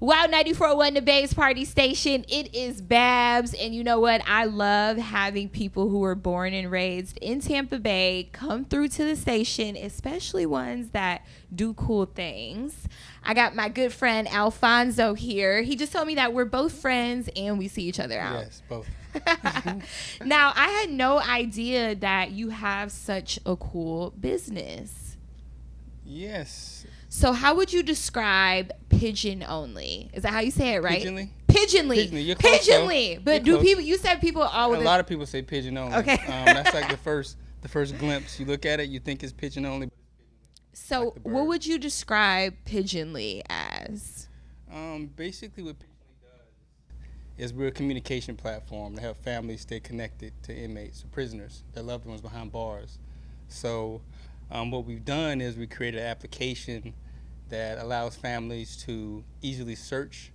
Wow, 94.1 the Bay's Party Station. It is Babs. And you know what? I love having people who were born and raised in Tampa Bay come through to the station, especially ones that do cool things. I got my good friend Alfonzo here. He just told me that we're both friends and we see each other out. Yes, both. Now, I had no idea that you have such a cool business. Yes. So how would you describe Pigeonly? Is that how you say it, right? Pigeonly? Pigeonly. You're close, Pigeonly. though. But You're do close. people, you said people always. A lot of people say pigeon only. Okay. That's like the first glimpse. You look at it, you think it's pigeon only. So like the bird. what would you describe Pigeonly as? Basically what Pigeonly does is we're a communication platform to help families stay connected to inmates or prisoners, their loved ones behind bars. So what we've done is we created an application that allows families to easily search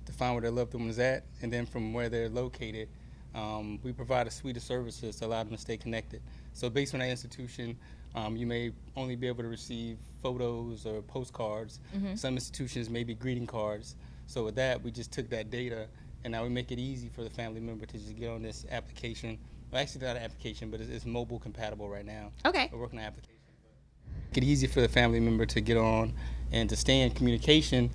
to find where their loved one is at, and then from where they're located, we provide a suite of services to allow them to stay connected. So based on that institution, you may only be able to receive photos or postcards. Mm-hmm. Some institutions may be greeting cards. So with that, we just took that data, and now we make it easy for the family member to just get on this application. Well, actually not an application, but it's mobile compatible right now. Okay. We're working on an application. Make it easy for the family member to get on and to stay in communication,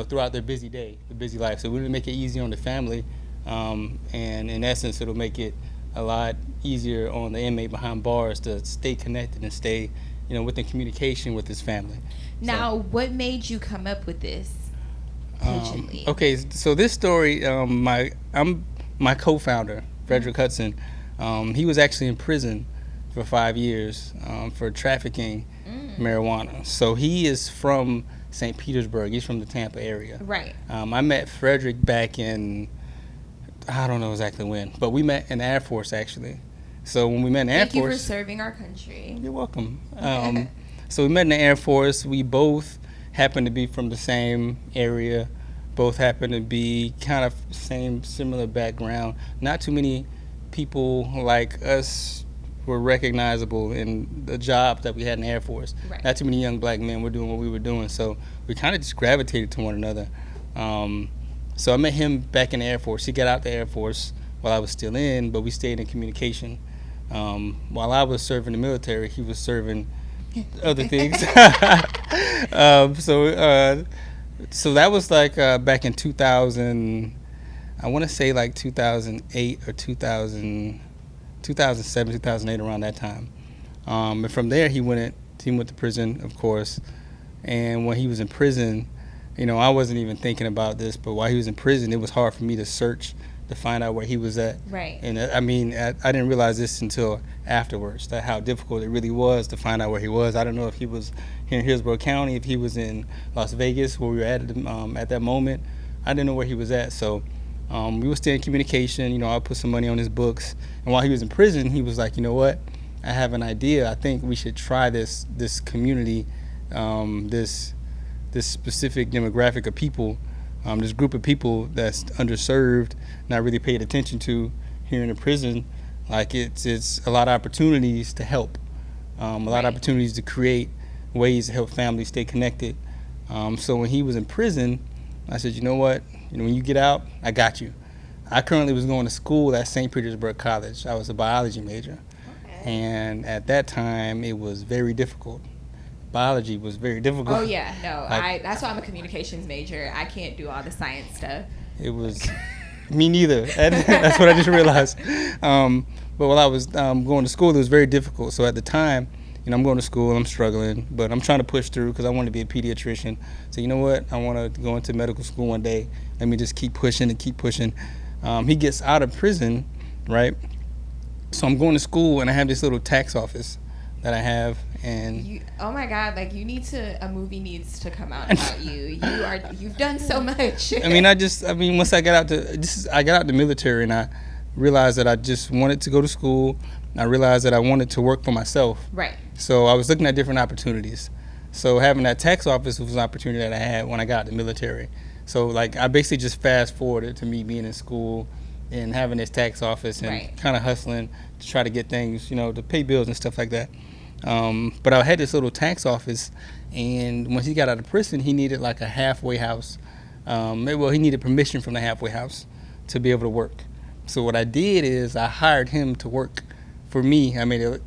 throughout their busy day, their busy life. So we want to make it easy on the family, and in essence, it'll make it a lot easier on the inmate behind bars to stay connected and stay, within communication with his family. Now, what made you come up with this? Pigeonly? Okay, so this story, I'm my co-founder, Frederick Hudson. He was actually in prison for 5 years for trafficking marijuana. So he is from St. Petersburg. He's from the Tampa area. Right. I met Frederick back in, I don't know exactly when, but we met in the Air Force, actually. So when we met in the Air Force... Thank you for serving our country. You're welcome. So we met in the Air Force. We both happened to be from the same area, both happened to be kind of similar background. Not too many people like us were recognizable in the job that we had in the Air Force. Right. Not too many young black men were doing what we were doing, so we kind of just gravitated to one another. So I met him back in the Air Force. He got out the Air Force while I was still in, but we stayed in communication. While I was serving the military, he was serving other things. So that was like back in 2000, I want to say like 2008 or 2007, 2008, around that time. And from there, he went to prison, of course. And when he was in prison, I wasn't even thinking about this, but while he was in prison, it was hard for me to search to find out where he was at. Right. And I didn't realize this until afterwards, that how difficult it really was to find out where he was. I don't know if he was here in Hillsborough County, if he was in Las Vegas, where we were at that moment. I didn't know where he was at, so we were still in communication. I put some money on his books, and while he was in prison, he was like, you know what? I have an idea. I think we should try this community, this specific demographic of people, this group of people that's underserved, not really paid attention to here in the prison. Like it's a lot of opportunities to help, a lot of opportunities to create ways to help families stay connected. So when he was in prison, I said, you know what? When you get out, I got you. I currently was going to school at St. Petersburg College. I was a biology major. Okay. And at that time, it was very difficult. Biology was very difficult. Oh, yeah. No, that's why I'm a communications major. I can't do all the science stuff. It was me neither. That's what I just realized. But while I was going to school, it was very difficult. So at the time, I'm going to school, I'm struggling, but I'm trying to push through because I want to be a pediatrician. So you know what? I want to go into medical school one day. Let me just keep pushing and keep pushing. He gets out of prison, right? So I'm going to school, and I have this little tax office that I have, and oh my God, like a movie needs to come out about you. You've done so much. Once I got out the military, and I realized that I just wanted to go to school. I realized that I wanted to work for myself. Right. So I was looking at different opportunities. So having that tax office was an opportunity that I had when I got out the military. So like I basically just fast forwarded to me being in school and having this tax office and kind of hustling to try to get things, to pay bills and stuff like that. But I had this little tax office, and when he got out of prison, he needed like a halfway house Well, he needed permission from the halfway house to be able to work. So what I did is I hired him to work for me. I made it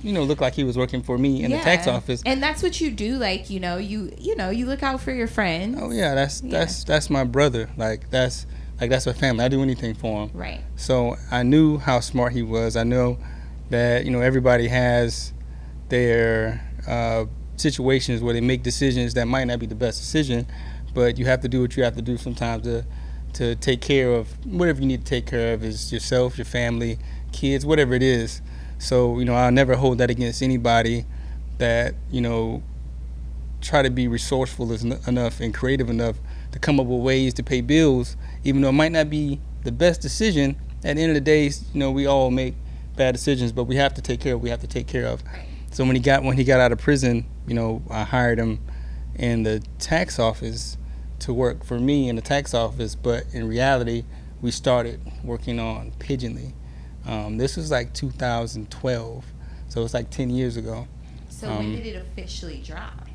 look like he was working for me in the tax office. And that's what you do. Like, you look out for your friends. Oh yeah, that's my brother. That's my family. I do anything for him. Right. So I knew how smart he was. I know that everybody has their situations where they make decisions that might not be the best decision, but you have to do what you have to do sometimes to take care of whatever you need to take care of, is yourself, your family, kids, whatever it is. So I'll never hold that against anybody that try to be resourceful enough and creative enough to come up with ways to pay bills, even though it might not be the best decision. At the end of the day, we all make bad decisions, but we have to take care of what we have to take care of. So when he got out of prison, I hired him in the tax office to work for me in the tax office, but in reality, we started working on Pigeonly. This was like 2012, so it's like 10 years ago. So when did it officially drop?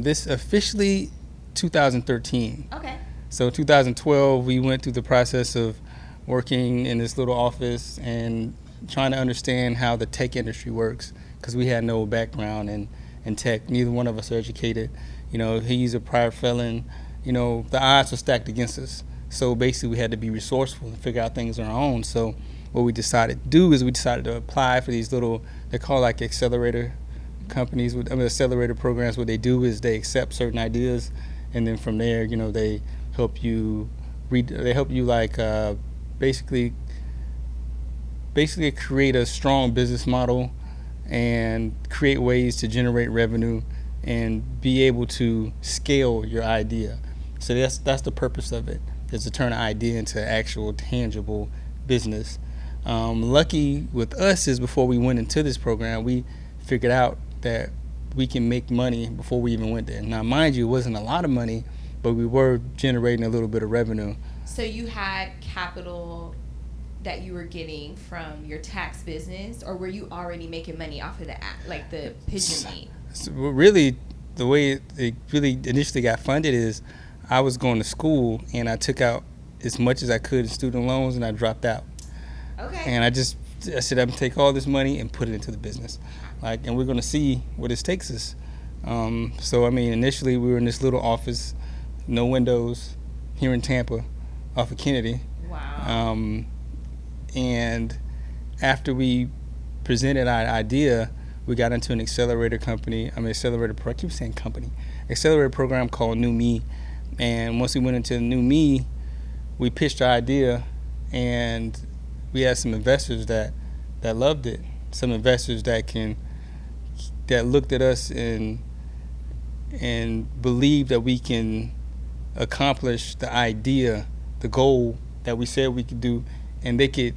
This officially 2013. Okay. So 2012, we went through the process of working in this little office and trying to understand how the tech industry works, because we had no background in tech. Neither one of us are educated. He's a prior felon. The odds were stacked against us. So basically, we had to be resourceful and figure out things on our own. So what we decided to do is we decided to apply for these little, they're called like accelerator companies, accelerator programs. What they do is they accept certain ideas, and then from there, they help you basically create a strong business model and create ways to generate revenue and be able to scale your idea. So that's the purpose of it, is to turn an idea into actual tangible business. Lucky with us is before we went into this program, we figured out that we can make money before we even went there. Now, mind you, it wasn't a lot of money, but we were generating a little bit of revenue. So you had capital that you were getting from your tax business, or were you already making money off of the app, like the Pigeonly? So really, the way it really initially got funded is I was going to school and I took out as much as I could in student loans and I dropped out. Okay. And I said, I'm gonna take all this money and put it into the business, and we're gonna see where this takes us. So initially we were in this little office, no windows, here in Tampa, off of Kennedy. Wow. And after we presented our idea, we got into an accelerator program called New Me. And once we went into New Me, we pitched our idea, and we had some investors that loved it. Some investors that looked at us and believed that we can accomplish the idea, the goal that we said we could do, and they could.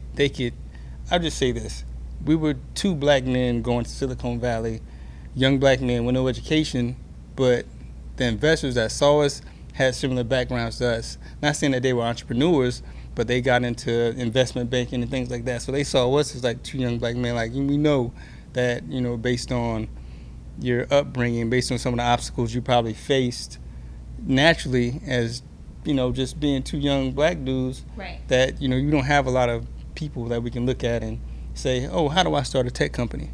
I'll just say this: we were two black men going to Silicon Valley, young black men with no education, but the investors that saw us had similar backgrounds to us. Not saying that they were entrepreneurs, but they got into investment banking and things like that. So they saw us as like two young black men. Like, we know that, based on your upbringing, based on some of the obstacles you probably faced naturally as, just being two young black dudes, right, that, you don't have a lot of people that we can look at and say, oh, how do I start a tech company?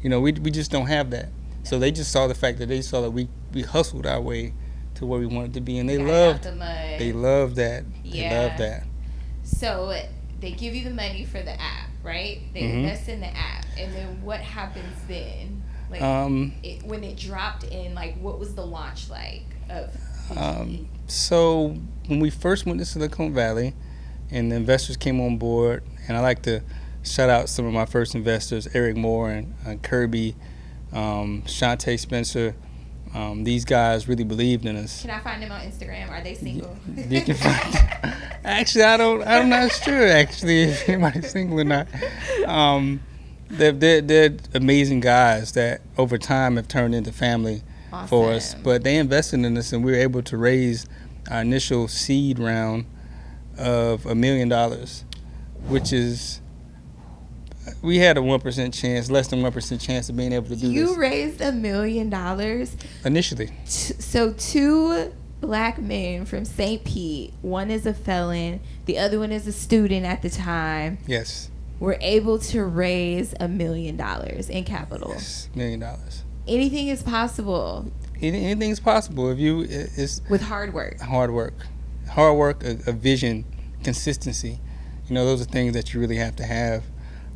We just don't have that. So they just saw the fact that they saw that we hustled our way to where we wanted to be, and they loved that. Yeah. They loved that. So they give you the money for the app, right? They invest in the app, and then what happens then? Like, when it dropped in, like, what was the launch like of Pigeonly? So when we first went to Silicon Valley, and the investors came on board, and I like to shout out some of my first investors, Eric Moore and Kirby, Shantae Spencer. These guys really believed in us. Can I find them on Instagram? Are they single? You can find them. Actually, I'm not sure actually if anybody's single or not. They're amazing guys that over time have turned into family for us. But they invested in us, and we were able to raise our initial seed round of $1 million, which is, we had a 1% chance, less than 1% chance of being able to do this. You raised $1 million initially. So to black men from St. Pete, one is a felon, the other one is a student at the time, Yes. were able to raise $1 million in capital. Yes, $1 million. Anything is possible. Anything is possible if you it's with hard work. Hard work, a vision, consistency. You know, those are things that you really have to have.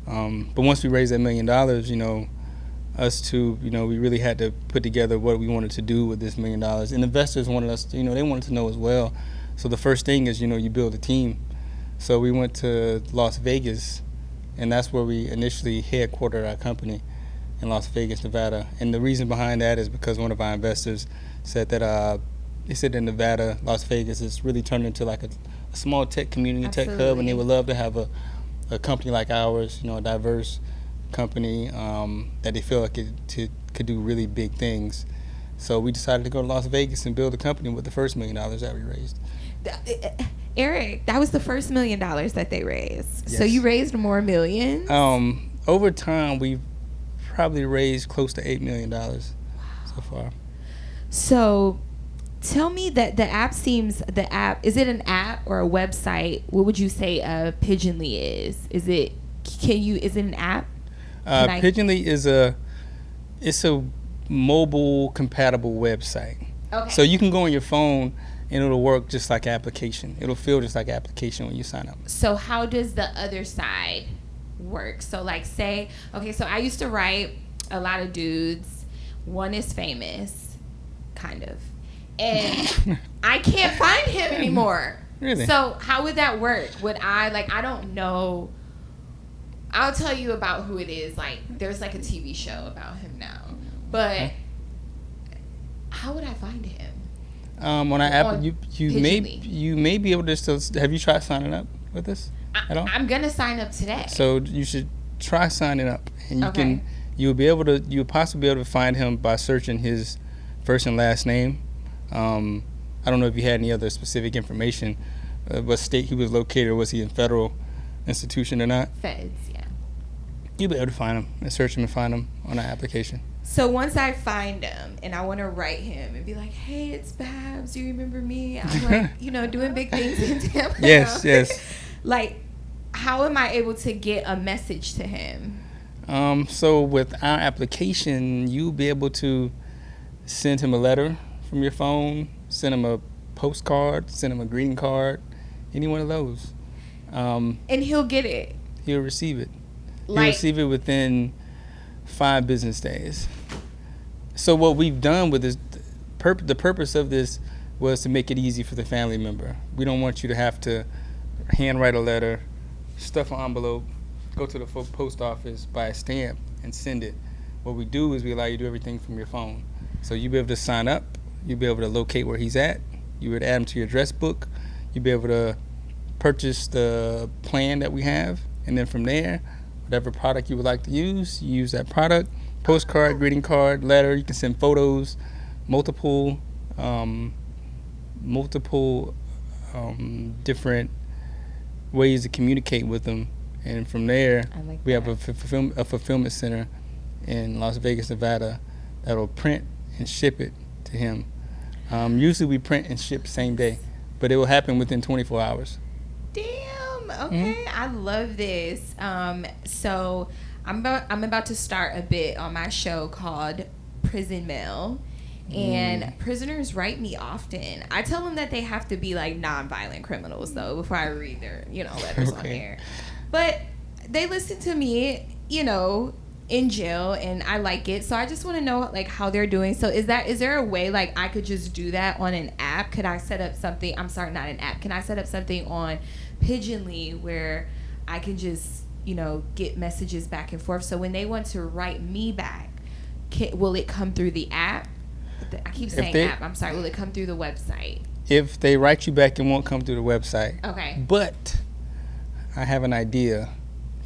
But once we raised that $1 million, you know, us two, you know, we really had to put together what we wanted to do with this $1 million. And investors wanted us to, you know, they wanted to know as well. So the first thing is, you know, you build a team. So we went to Las Vegas, and that's where we initially headquartered our company, in Las Vegas, Nevada. And the reason behind that is because one of our investors said that they said that Nevada, Las Vegas is really turned into like a small tech community, Absolutely. tech hub, and they would love to have a company like ours, you know, a diverse company that they feel like it could do really big things. So we decided to go to Las Vegas and build a company with the first $1 million that we raised. Eric, that was the first $1 million that they raised. Yes. So you raised more millions? Over time, we've probably raised close to $8 million so far. So tell me that the app, is it an app or a website? What would you say Pigeonly is? Is it an app? Pigeonly is a mobile compatible website. Okay. So you can go on your phone and it'll work just like application. It'll feel just like application when you sign up. So how does the other side work? So like say, okay, so I used to write a lot of dudes. One is famous, kind of. And I can't find him anymore. Really? So how would that work? I don't know. I'll tell you about who it is. Like, there's like a TV show about him now. But how would I find him? On our app, you Pigeonly. may be able to still. Have you tried signing up with us at all? I'm gonna sign up today. So you should try signing up, and Okay. you'll possibly be able to find him by searching his first and last name. I don't know if you had any other specific information, what state he was located, or was he in federal institution or not. Feds, yeah. You'll be able to find him and search him and find him on our application. So once I find him and I want to write him and be like, hey, it's Babs, do you remember me? I'm like, doing big things in Tampa. Yes. Like, how am I able to get a message to him? So with our application, you'll be able to send him a letter from your phone, send him a postcard, send him a greeting card, any one of those. And he'll get it. He'll receive it. He'll Like, receive it within 5 business days. So what we've done with this, the purpose of this was to make it easy for the family member. We don't want you to have to handwrite a letter, stuff an envelope, go to the post office, buy a stamp, and send it. What we do is we allow you to do everything from your phone. So you'll be able to sign up, you'll be able to locate where he's at, you would add him to your address book, you'll be able to purchase the plan that we have, and then from there, whatever product you would like to use, you use that product. Postcard, greeting card, letter. You can send photos, multiple different ways to communicate with them. And from there, we have a fulfillment center in Las Vegas, Nevada, that will print and ship it to him. Usually we print and ship same day, but it will happen within 24 hours. Damn. Okay. I love this. So I'm about to start a bit on my show called Prison Mail. And prisoners write me often. I tell them that they have to be like nonviolent criminals though before I read their, letters on air. But they listen to me, in jail, and I like it. So I just want to know like how they're doing. So is there a way like I could just do that on an app? Could I set up something? I'm sorry, not an app. Can I set up something on Pigeonly where I can just, get messages back and forth? So when they want to write me back, will it come through the app? I keep saying app. I'm sorry. Will it come through the website? If they write you back, it won't come through the website. Okay. But I have an idea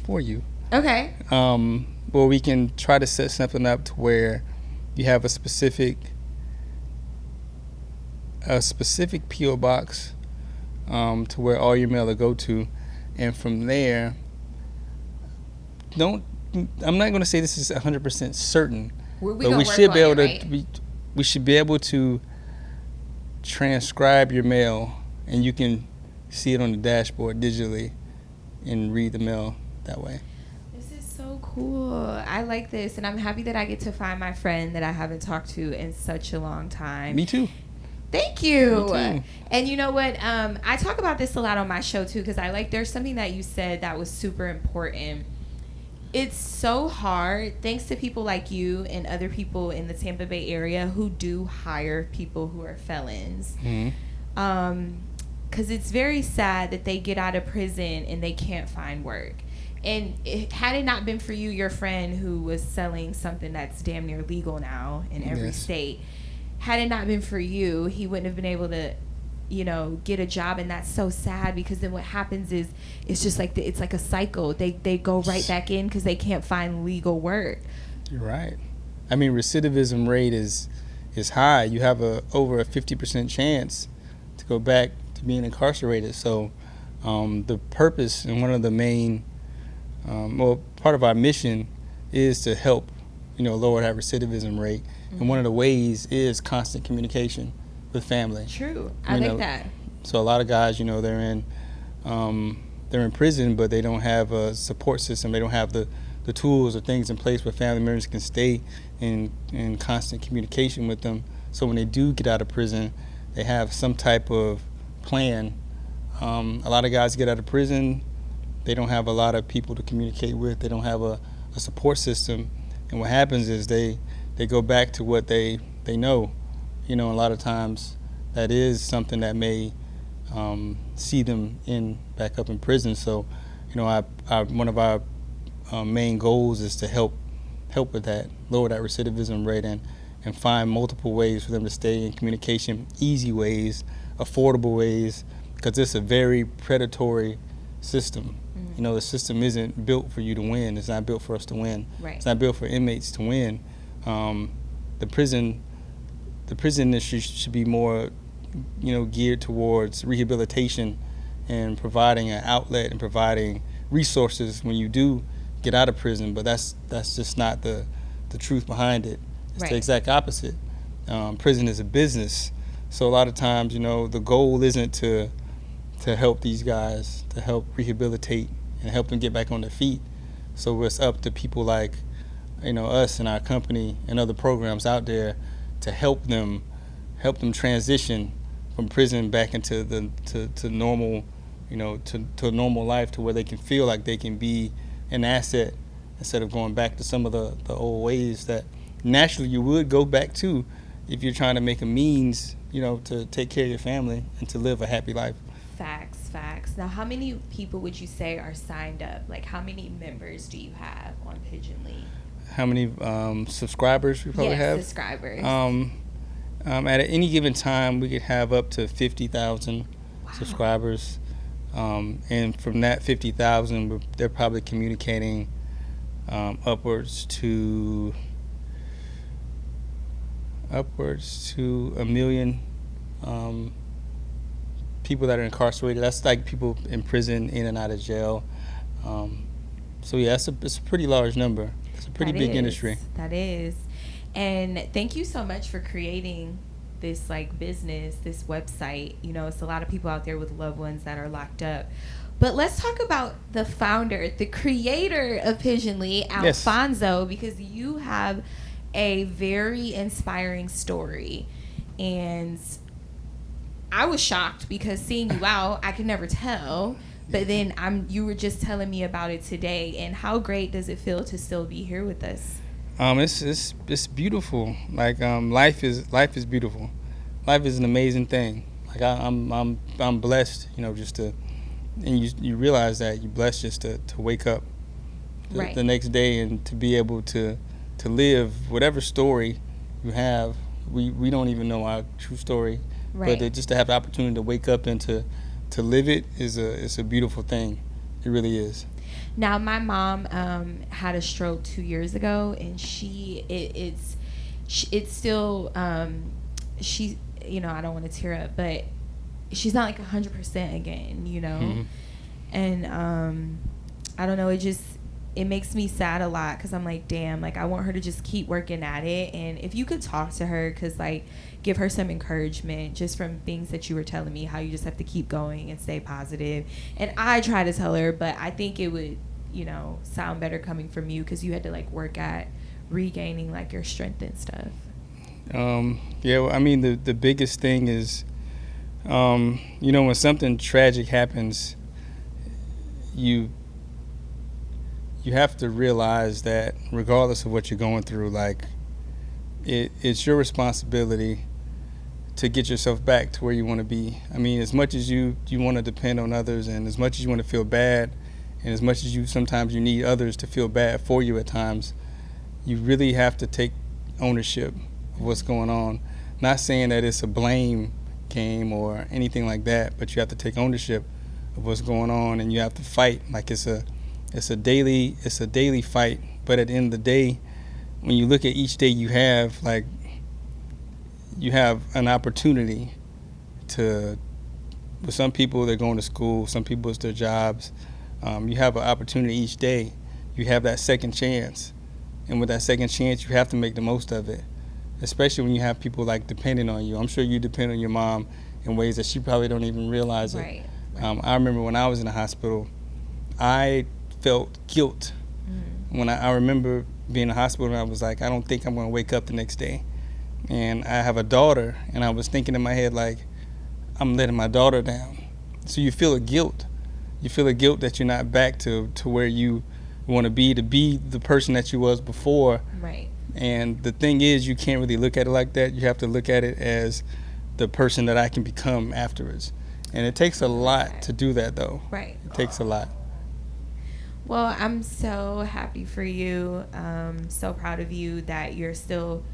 for you. Okay. Well, we can try to set something up to where you have a specific PO box to where all your mail will go to, and from there, I'm not going to say this is 100% certain, but we should be able to. We should be able to transcribe your mail, and you can see it on the dashboard digitally and read the mail that way. This is so cool. I like this, and I'm happy that I get to find my friend that I haven't talked to in such a long time. Me too. Thank you. Me too. And you know what? I talk about this a lot on my show too, because there's something that you said that was super important. It's so hard, thanks to people like you and other people in the Tampa Bay area who do hire people who are felons. Mm-hmm. Because it's very sad that they get out of prison and they can't find work. And had it not been for you, your friend who was selling something that's damn near legal now in every state, had it not been for you, he wouldn't have been able to, get a job. And that's so sad, because then what happens is it's just like it's like a cycle. They go right back in because they can't find legal work. You're right. I mean, recidivism rate is high. You have over a 50% chance to go back to being incarcerated. So the purpose and one of the main, part of our mission is to help, lower that recidivism rate. Mm-hmm. And one of the ways is constant communication with family. True. I like that. So a lot of guys, they're in prison, but they don't have a support system. They don't have the tools or things in place where family members can stay in constant communication with them. So when they do get out of prison, they have some type of plan. A lot of guys get out of prison, they don't have a lot of people to communicate with. They don't have a support system. And what happens is they go back to what they know. A lot of times that is something that may see them back up in prison. So, one of our main goals is to help with that, lower that recidivism rate, and find multiple ways for them to stay in communication, easy ways, affordable ways, because it's a very predatory system. Mm-hmm. The system isn't built for you to win. It's not built for us to win. Right. It's not built for inmates to win. The prison industry should be more, geared towards rehabilitation and providing an outlet and providing resources when you do get out of prison. But that's just not the truth behind it. It's the exact opposite. Prison is a business. So a lot of times, the goal isn't to help these guys, to help rehabilitate and help them get back on their feet. So it's up to people like, us and our company and other programs out there to help them transition from prison back into to normal, to a normal life, to where they can feel like they can be an asset instead of going back to some of the old ways that naturally you would go back to if you're trying to make a means, to take care of your family and to live a happy life. Facts. Now, how many people would you say are signed up? Like, how many members do you have on Pigeonly? How many subscribers we probably have? Yes, subscribers. At any given time, we could have up to 50,000 subscribers. And from that 50,000, they're probably communicating upwards to a million people that are incarcerated. That's like people in prison, in and out of jail. So yeah, it's a pretty large number. It's a pretty big industry. That is. And thank you so much for creating this business, this website. It's a lot of people out there with loved ones that are locked up. But let's talk about the founder, the creator of Pigeonly, Alfonzo, because you have a very inspiring story. And I was shocked because seeing you out, I could never tell. But then you were just telling me about it today. And how great does it feel to still be here with us? It's beautiful. Life is beautiful. Life is an amazing thing. I'm blessed, just to, and you realize that you're blessed just to wake up the next day and to be able to live whatever story you have. We don't even know our true story, but just to have the opportunity to wake up and to live it is a beautiful thing. It really is. Now, my mom had a stroke 2 years ago, and it's still she, I don't want to tear up, but she's not 100% again, Mm-hmm. and I don't know, it makes me sad a lot because I'm like, damn, like I want her to just keep working at it. And if you could talk to her, because like give her some encouragement just from things that you were telling me, how you just have to keep going and stay positive. And I try to tell her, but I think it would, you know, sound better coming from you because you had to like work at regaining like your strength and stuff. Yeah, well, I mean, the biggest thing is, you know, when something tragic happens, you have to realize that regardless of what you're going through, like it's your responsibility to get yourself back to where you want to be. I mean, as much as you want to depend on others, and as much as you want to feel bad, and as much as sometimes you need others to feel bad for you at times, you really have to take ownership of what's going on. Not saying that it's a blame game or anything like that, but you have to take ownership of what's going on, and you have to fight like it's a daily fight. But at the end of the day, when you look at each day you have, like, you have an opportunity to, with some people they're going to school, some people it's their jobs, you have an opportunity each day. You have that second chance, and with that second chance you have to make the most of it, especially when you have people like depending on you. I'm sure you depend on your mom in ways that she probably don't even realize it. Right. I remember when I was in the hospital, I felt guilt. When I remember being in the hospital, and I was like, I don't think I'm going to wake up the next day. And I have a daughter, and I was thinking in my head, like, I'm letting my daughter down. So you feel a guilt. You feel a guilt that you're not back to where you want to be the person that you was before. Right. And the thing is, you can't really look at it like that. You have to look at it as the person that I can become afterwards. And it takes a lot to do that, though. Right. It takes a lot. Well, I'm so happy for you. So proud of you that you're still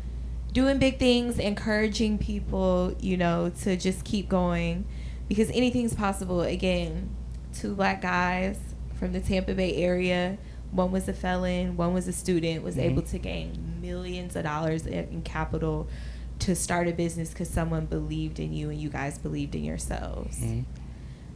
doing big things, encouraging people, you know, to just keep going, because anything's possible. Again, 2 black guys from the Tampa Bay area, one was a felon, one was a student, was able to gain millions of dollars in capital to start a business because someone believed in you and you guys believed in yourselves.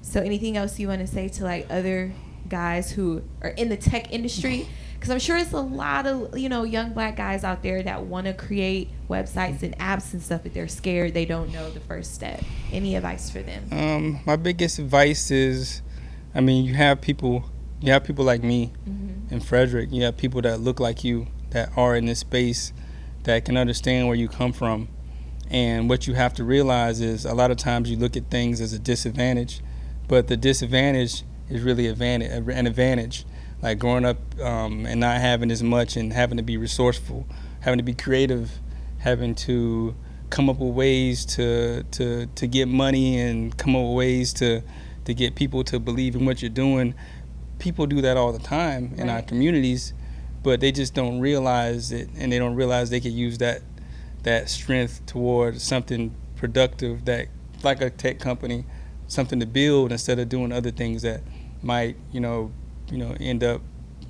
So anything else you want to say to like other guys who are in the tech industry? Because I'm sure it's a lot of, you know, young black guys out there that want to create websites and apps and stuff, but they're scared. They don't know the first step. Any advice for them? My biggest advice is, I mean, you have people like me and Frederick. You have people that look like you that are in this space that can understand where you come from. And what you have to realize is a lot of times you look at things as a disadvantage, but the disadvantage is really an advantage. Like growing up and not having as much and having to be resourceful, having to be creative, having to come up with ways to get money and come up with ways to get people to believe in what you're doing. People do that all the time in our communities, but they just don't realize it, and they don't realize they could use that strength toward something productive, that like a tech company, something to build instead of doing other things that might, you know, end up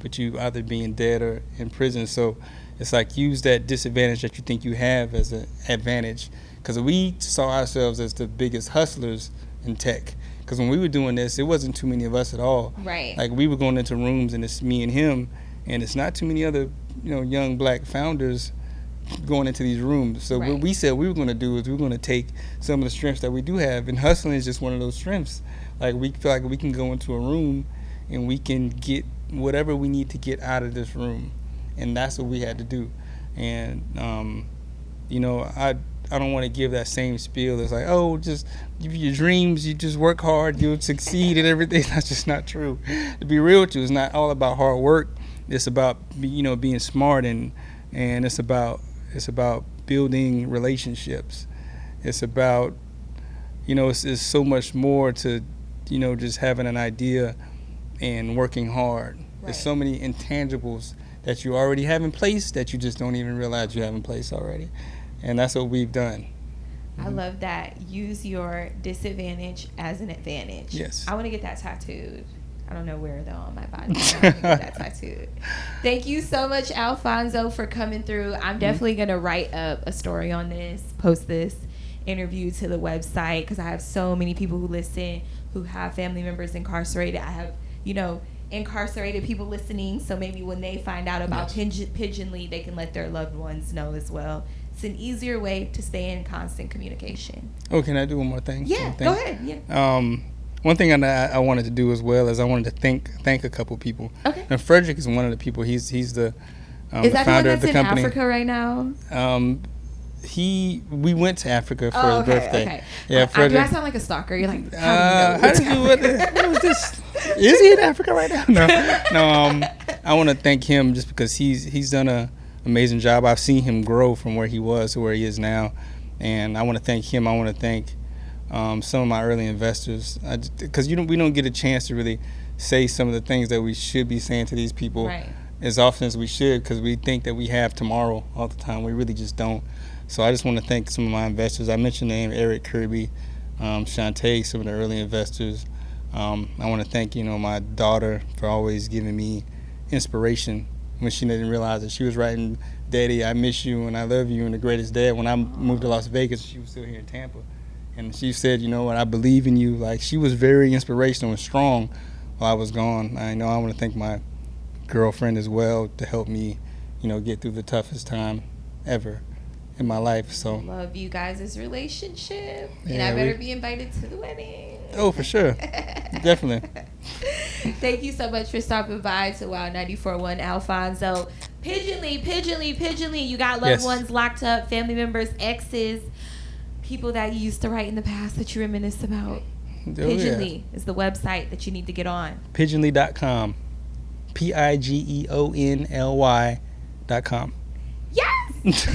with you either being dead or in prison. So it's like use that disadvantage that you think you have as an advantage, because we saw ourselves as the biggest hustlers in tech. Because when we were doing this, it wasn't too many of us at all. Right. Like we were going into rooms and it's me and him, and it's not too many other, you know, young black founders going into these rooms. So what we said we were going to do is we were going to take some of the strengths that we do have, and hustling is just one of those strengths. Like we feel like we can go into a room and we can get whatever we need to get out of this room, and that's what we had to do. And you know, I don't want to give that same spiel. It's like, oh, just give your dreams, you just work hard, you'll succeed and everything. That's just not true. To be real with you, it's not all about hard work. It's about, you know, being smart, and it's about building relationships. It's about, you know, it's so much more to, you know, just having an idea and working hard. There's so many intangibles that you already have in place that you just don't even realize you have in place already. And that's what we've done. I love that. Use your disadvantage as an advantage. Yes. I want to get that tattooed. I don't know where though on my body. I want to get that tattooed. Thank you so much, Alfonzo, for coming through. I'm definitely going to write up a story on this, post this interview to the website, because I have so many people who listen who have family members incarcerated. I have, you know, incarcerated people listening, so maybe when they find out about Yes. Pigeonly, they can let their loved ones know as well. It's an easier way to stay in constant communication. Oh, can I do one more thing? Yeah, One thing? go ahead. Yeah. One thing I wanted to do as well is I wanted to thank a couple people. Okay. And Frederick is one of the people. He's the Is the that the one founder of that's the in company. Africa right now? We went to Africa for Oh, his okay, birthday. okay. Yeah, Do Frederick. I sound like a stalker? You're like, How how do did you know? you? What was this? Is he in Africa right now? No. I want to thank him just because he's done a amazing job. I've seen him grow from where he was to where he is now, and I want to thank him. I want to thank some of my early investors because we don't get a chance to really say some of the things that we should be saying to these people Right. as often as we should, because we think that we have tomorrow all the time. We really just don't. So I just want to thank some of my investors. I mentioned the name Eric Kirby, Shantae, some of the early investors. I want to thank my daughter for always giving me inspiration when she didn't realize that she was writing, "Daddy, I miss you and I love you and the greatest dad." When I moved to Las Vegas, she was still here in Tampa, and she said, "You know what? I believe in you." Like, she was very inspirational and strong while I was gone. I want to thank my girlfriend as well to help me, get through the toughest time ever in my life. So Love you guys' relationship, and Yeah, I better be invited to the wedding. oh, for sure. Definitely. Thank you so much for stopping by to Wow 94.1 Alfonso. Pigeonly. You got loved Yes. ones locked up, family members, exes, people that you used to write in the past that you reminisce about. Oh, Pigeonly is the website that you need to get on. Pigeonly.com. Pigeonly.com. Yes!